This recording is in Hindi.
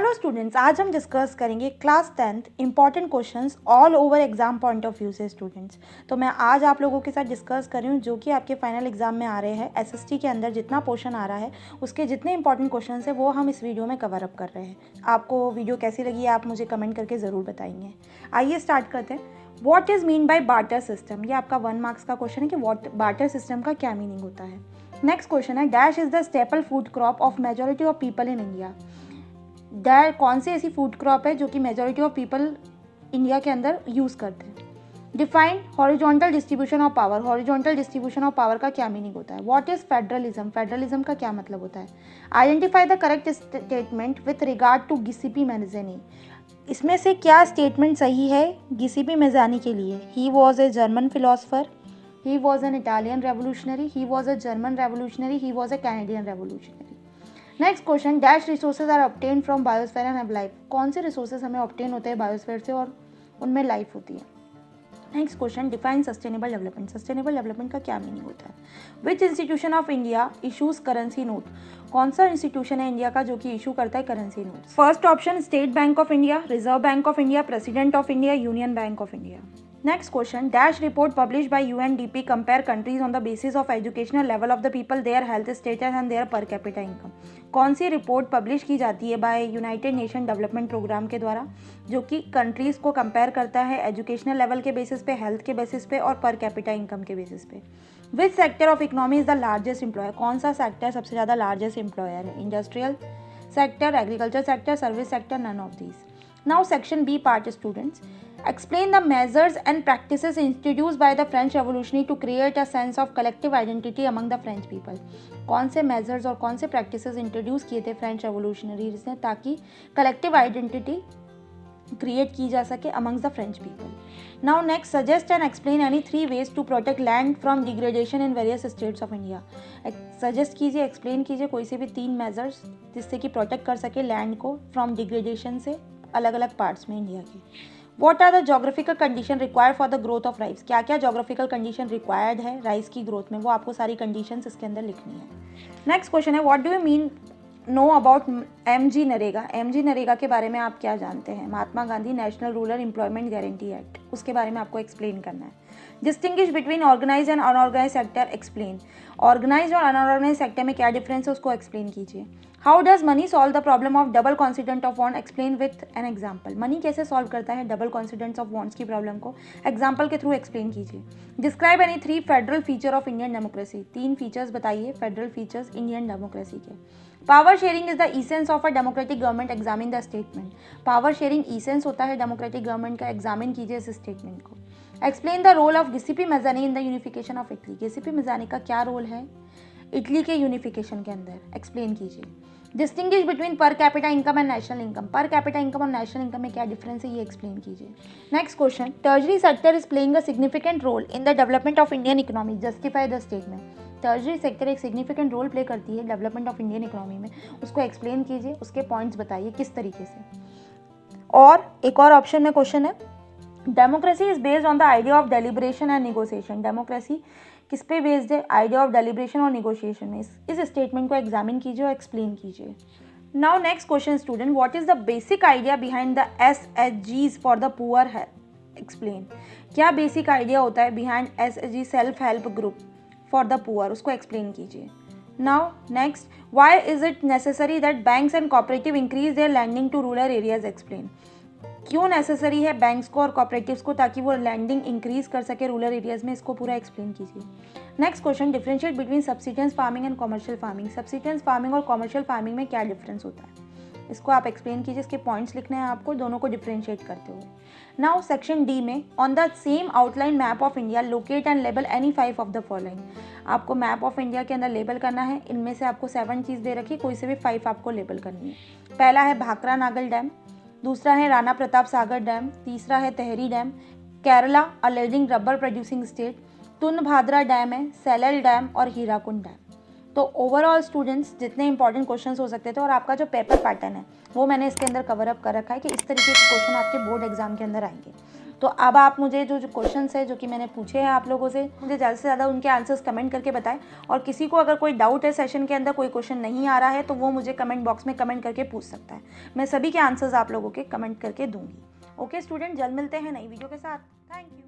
हेलो स्टूडेंट्स, आज हम डिस्कस करेंगे class 10th important questions all over exam point of view से स्टूडेंट्स। तो मैं आज आप लोगों के साथ डिस्कस कर रही हूँ जो कि आपके फाइनल एग्जाम में आ रहे हैं। एसएसटी के अंदर जितना पोर्शन आ रहा है उसके जितने इंपॉर्टेंट क्वेश्चंस हैं वो हम इस वीडियो में कवर अप कर रहे हैं। आपको वीडियो कैसी लगी है आप मुझे कमेंट करके ज़रूर बताएंगे। आइए स्टार्ट करते हैं। What is mean by barter system, ये आपका 1 मार्क्स का क्वेश्चन है कि बार्टर सिस्टम का क्या मीनिंग होता है। नेक्स्ट क्वेश्चन है dash is the staple food crop of majority of people in India. Dash कौन सी ऐसी फूड क्रॉप है जो कि मेजॉरिटी ऑफ पीपल इंडिया के अंदर यूज़ करते हैं। Define horizontal distribution of power, horizontal distribution of power का क्या मीनिंग होता है। व्हाट इज फेडरलिज्म, फेडरलिज्म का क्या मतलब होता है। Identify the correct statement with regard to Giuseppe Mazzini, इसमें से क्या स्टेटमेंट सही है गिसिपी मेज़ानी के लिए। He was a German philosopher, he was an Italian revolutionary, he was a German revolutionary, he was a Canadian revolutionary. Next question dash resources are obtain from biosphere and have life, कौन से रिसोर्सेज हमें ऑब्टेन होते हैं बायोस्फीयर से और उनमें लाइफ होती है। Next question define sustainable development, sustainable development का क्या मीनिंग होता है। विच institution of India issues currency note, कौन सा इंस्टीट्यूशन है इंडिया का जो कि इशू करता है currency note. First option state bank of India, reserve bank of India, president of India, union bank of India. Next question, dash report published by UNDP compare countries on the basis of educational level of the people, their health status and their per capita income। कौन सी रिपोर्ट पब्लिश की जाती है by united nation development programme के द्वारा जो कि कंट्रीज़ को कंपेयर करता है एजुकेशनल लेवल के बेसिस पे, हेल्थ के बेसिस पे और पर कैपिटा इनकम के बेसिस पे। Which sector of economy is the largest employer, कौन सा सेक्टर सबसे ज़्यादा लार्जेस्ट एम्प्लॉयर है। Industrial sector, agriculture sector, service sector, none of these. Now section B part students, explain the measures and practices introduced by the French Revolution to create a sense of collective identity among the French people। कौन से measures और कौन से practices introduce किए थे फ्रेंच रेवोल्यूशनरीज ने ताकि कलेक्टिव आइडेंटिटी क्रिएट की जा सके amongst the French people। Now next, suggest and explain any 3 ways to protect land from degradation in various states of India। Suggest कीजिए, एक्सप्लेन कीजिए कोई से भी 3 मेजर्स जिससे कि प्रोटेक्ट कर सके लैंड को फ्रॉम डिग्रेडेशन से अलग अलग पार्ट्स में इंडिया के। What are the geographical condition required for the growth of rice, क्या क्या geographical condition required है राइस की ग्रोथ में, वो आपको सारी कंडीशंस इसके अंदर लिखनी है। नेक्स्ट क्वेश्चन है what do you mean know about MG NREGA, MG NREGA के बारे में आप क्या जानते हैं। Mahatma Gandhi national rural employment guarantee act, उसके बारे में आपको एक्सप्लेन करना है। Distinguish between organise and unorganise sector, explain organise और अनऑर्गेनाइज सेक्टर में क्या डिफरेंस है उसको एक्सप्लेन कीजिए। How does money solve the problem of double coincident of want, explain with an example. Money कैसे सॉल्व करता है डबल कॉन्सिडेंट्स ऑफ वॉन्ट्स की प्रॉब्लम को एग्जाम्पल के थ्रू एक्सप्लेन कीजिए। Describe any 3 federal feature of Indian democracy, 3 features बताइए फेडरल फीचर्स इंडियन डेमोक्रेसी के। Power sharing is the essence of a democratic government, examine the statement. Power sharing essence होता है डेमोक्रेटिक गवर्नमेंट का, एग्जामिन कीजिए इस स्टेटमेंट को। Explain the role of Giuseppe Mazzini in the unification of Italy, Giuseppe Mazzini का क्या रोल है इटली के यूनिफिकेशन के अंदर, एक्सप्लेन कीजिए। Distinguish between per capita income and national income, per capita income और नेशनल इनकम में क्या डिफरेंस है ये एक्सप्लेन कीजिए। Next question, tertiary sector is playing a significant role in the development of Indian economy, justify the statement. Tertiary sector एक सिग्निफिकेंट रोल प्ले करती है डेवलपमेंट ऑफ इंडियन इकोनॉमी में, उसको एक्सप्लेन कीजिए, उसके पॉइंट्स बताइए किस तरीके से। और एक और ऑप्शन में क्वेश्चन है democracy is based on the idea of deliberation and negotiation, democracy किस पे बेस्ड है आइडिया ऑफ डेलिब्रेशन और निगोशिएशन में, इस स्टेटमेंट को एग्जामिन कीजिए और एक्सप्लेन कीजिए। Now next question student, what is the basic idea behind the SHGs for the poor है, एक्सप्लेन। क्या बेसिक आइडिया होता है behind SHG self help group for the poor, उसको एक्सप्लेन कीजिए। Now next, why is it necessary that banks and cooperative increase their lending to rural areas, explain. क्यों नेसेसरी है बैंक्स को और कोऑपरेटिव्स को ताकि वो लैंडिंग इंक्रीज कर सके रूरल एरियाज में, इसको पूरा एक्सप्लेन कीजिए। Next question, differentiate between subsistence farming and commercial farming, subsistence farming और कमर्शियल फार्मिंग में क्या डिफरेंस होता है इसको आप एक्सप्लेन कीजिए, इसके पॉइंट्स लिखने हैं आपको दोनों को डिफरेंशिएट करते हुए। नाउ सेक्शन डी में on the same outline map of India locate and label any 5 of the following, आपको मैप ऑफ इंडिया के अंदर लेबल करना है, इनमें से आपको 7 चीज़ दे रखी, कोई से भी 5 आपको लेबल करनी है। पहला है भाखरा नागल डैम, दूसरा है राणा प्रताप सागर डैम, तीसरा है Tehri dam, Kerala a leading rubber producing state, Tungabhadra dam है, सेलल डैम और हीराकुंड डैम। तो ओवरऑल स्टूडेंट्स जितने इंपॉर्टेंट क्वेश्चंस हो सकते थे और आपका जो पेपर पैटर्न है वो मैंने इसके अंदर कवर अप कर रखा है कि इस तरीके के क्वेश्चन आपके बोर्ड एग्जाम के अंदर आएंगे। तो अब आप मुझे जो जो क्वेश्चंस है जो कि मैंने पूछे हैं आप लोगों से, मुझे ज़्यादा से ज़्यादा उनके आंसर्स कमेंट करके बताएं। और किसी को अगर कोई डाउट है सेशन के अंदर, कोई क्वेश्चन नहीं आ रहा है, तो वो मुझे कमेंट बॉक्स में कमेंट करके पूछ सकता है। मैं सभी के आंसर्स आप लोगों के कमेंट करके दूंगी। ओके स्टूडेंट, जल्द मिलते हैं नई वीडियो के साथ। Thank you.